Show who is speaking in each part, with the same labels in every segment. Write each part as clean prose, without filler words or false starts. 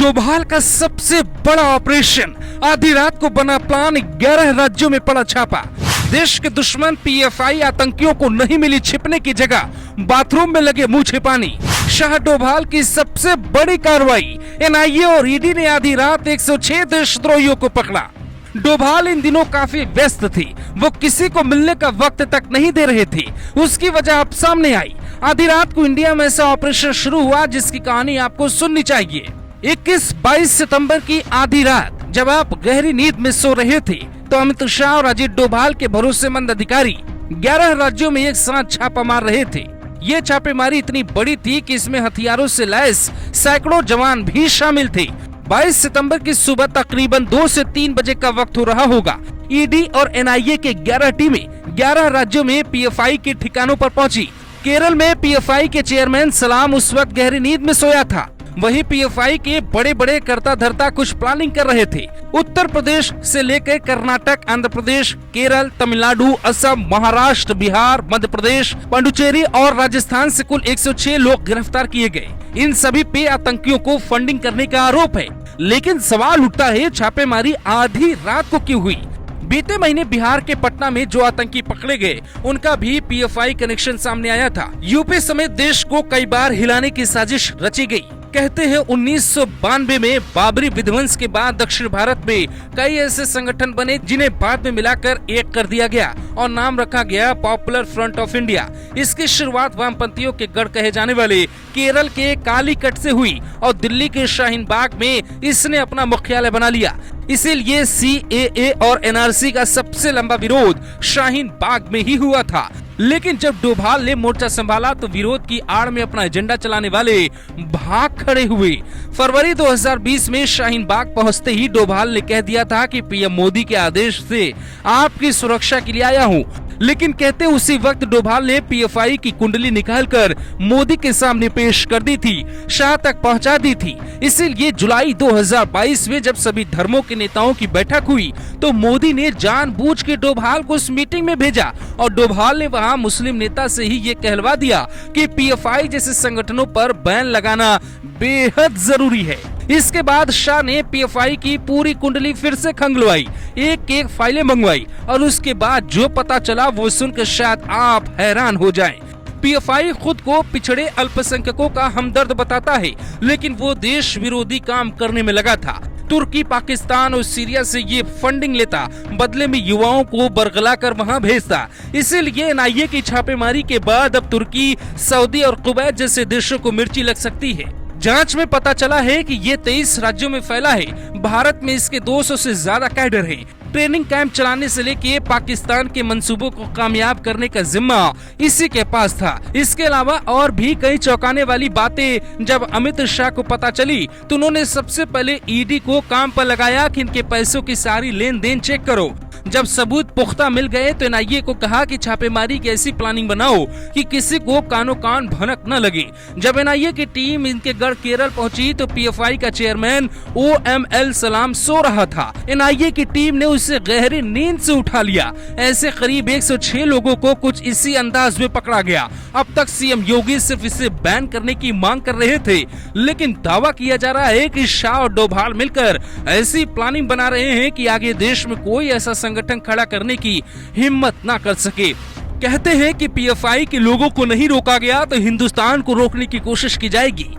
Speaker 1: डोभाल का सबसे बड़ा ऑपरेशन, आधी रात को बना प्लान, 11 राज्यों में पड़ा छापा। देश के दुश्मन पीएफआई आतंकियों को नहीं मिली छिपने की जगह, बाथरूम में लगे मुंह छिपानी। शाह डोभाल की सबसे बड़ी कार्रवाई, एनआईए और ईडी ने आधी रात 106 देशद्रोहियों को पकड़ा। डोभाल इन दिनों काफी व्यस्त थी, वो किसी को मिलने का वक्त तक नहीं दे रहे थे। उसकी वजह अब सामने आई। आधी रात को इंडिया में ऐसा ऑपरेशन शुरू हुआ जिसकी कहानी आपको सुननी चाहिए। 21-22 सितंबर की आधी रात जब आप गहरी नींद में सो रहे थे तो अमित शाह और अजीत डोभाल के भरोसेमंद अधिकारी 11 राज्यों में एक साथ छापा मार रहे थे। ये छापेमारी इतनी बड़ी थी कि इसमें हथियारों से लैस सैकड़ों जवान भी शामिल थे। 22 सितंबर की सुबह तकरीबन 2 से 3 बजे का वक्त हो रहा होगा। ईडी और एनआईए के 11 टीमें 11 राज्यों में पीएफआई के ठिकानों पर पहुंची। केरल में पीएफआई के चेयरमैन सलाम उस वक्त गहरी नींद में सोया था। वहीं पीएफआई के बड़े बड़े कर्ता धर्ता कुछ प्लानिंग कर रहे थे। उत्तर प्रदेश से लेकर कर्नाटक, आंध्र प्रदेश, केरल, तमिलनाडु, असम, महाराष्ट्र, बिहार, मध्य प्रदेश, पुडुचेरी और राजस्थान से कुल 106 लोग गिरफ्तार किए गए। इन सभी पे आतंकियों को फंडिंग करने का आरोप है। लेकिन सवाल उठता है, छापेमारी आधी रात को क्यों हुई? बीते महीने बिहार के पटना में जो आतंकी पकड़े गए उनका भी पीएफआई कनेक्शन सामने आया था। यूपी समेत देश को कई बार हिलाने की साजिश रची गई। कहते हैं 1992 में बाबरी विध्वंस के बाद दक्षिण भारत में कई ऐसे संगठन बने जिन्हें बाद में मिलाकर एक कर दिया गया और नाम रखा गया पॉपुलर फ्रंट ऑफ इंडिया। इसकी शुरुआत वामपंथियों के गढ़ कहे जाने वाले केरल के कालीकट से हुई और दिल्ली के शाहीन बाग में इसने अपना मुख्यालय बना लिया। इसीलिए सीएए और एनआरसी का सबसे लंबा विरोध शाहीन बाग में ही हुआ था। लेकिन जब डोभाल ने मोर्चा संभाला तो विरोध की आड़ में अपना एजेंडा चलाने वाले भाग खड़े हुए। फरवरी 2020 में शाहीन बाग पहुंचते ही डोभाल ने कह दिया था कि पीएम मोदी के आदेश से आपकी सुरक्षा के लिए आया हूं। लेकिन कहते उसी वक्त डोभाल ने पीएफआई की कुंडली निकालकर मोदी के सामने पेश कर दी थी, शाह तक पहुंचा दी थी। इसीलिए जुलाई 2022 में जब सभी धर्मों के नेताओं की बैठक हुई तो मोदी ने जानबूझ के डोभाल को उस मीटिंग में भेजा और डोभाल ने वहां मुस्लिम नेता से ही ये कहलवा दिया कि पीएफआई जैसे संगठनों पर बैन लगाना बेहद जरूरी है। इसके बाद शाह ने पीएफआई की पूरी कुंडली फिर से खंगलवाई, एक फाइलें मंगवाई और उसके बाद जो पता चला वो सुनकर शायद आप हैरान हो जाएं। पीएफआई खुद को पिछड़े अल्पसंख्यकों का हमदर्द बताता है, लेकिन वो देश विरोधी काम करने में लगा था। तुर्की, पाकिस्तान और सीरिया से ये फंडिंग लेता, बदले में युवाओं को बरगला कर वहां भेजता। इसीलिए एनआईए की छापेमारी के बाद अब तुर्की, सऊदी और कुवैत जैसे देशों को मिर्ची लग सकती है। जांच में पता चला है कि ये 23 राज्यों में फैला है। भारत में इसके 200 से ज्यादा कैडर हैं। ट्रेनिंग कैंप चलाने से लेके पाकिस्तान के मंसूबों को कामयाब करने का जिम्मा इसी के पास था। इसके अलावा और भी कई चौंकाने वाली बातें जब अमित शाह को पता चली तो उन्होंने सबसे पहले ईडी को काम पर लगाया कि इनके पैसों की सारी लेन देन चेक करो। जब सबूत पुख्ता मिल गए तो एनआईए को कहा कि छापेमारी की ऐसी प्लानिंग बनाओ कि किसी को कानो कान भनक न लगे। जब एनआईए की टीम इनके गढ़ केरल पहुंची तो पीएफआई का चेयरमैन ओएमएल सलाम सो रहा था। एनआईए की टीम ने उसे गहरी नींद से उठा लिया। ऐसे करीब 106 लोगों को कुछ इसी अंदाज में पकड़ा गया। अब तक सीएम योगी सिर्फ इसे बैन करने की मांग कर रहे थे, लेकिन दावा किया जा रहा है कि शाह और डोभाल मिलकर ऐसी प्लानिंग बना रहे हैं कि आगे देश में कोई ऐसा संगठन खड़ा करने की हिम्मत ना कर सके। कहते हैं कि पीएफआई के लोगों को नहीं रोका गया तो हिंदुस्तान को रोकने की कोशिश की जाएगी।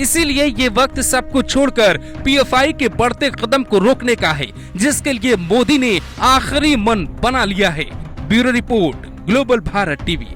Speaker 1: इसीलिए ये वक्त सब कुछ छोड़कर पीएफआई के बढ़ते कदम को रोकने का है, जिसके लिए मोदी ने आखिरी मन बना लिया है। Bureau report, global Bharat TV.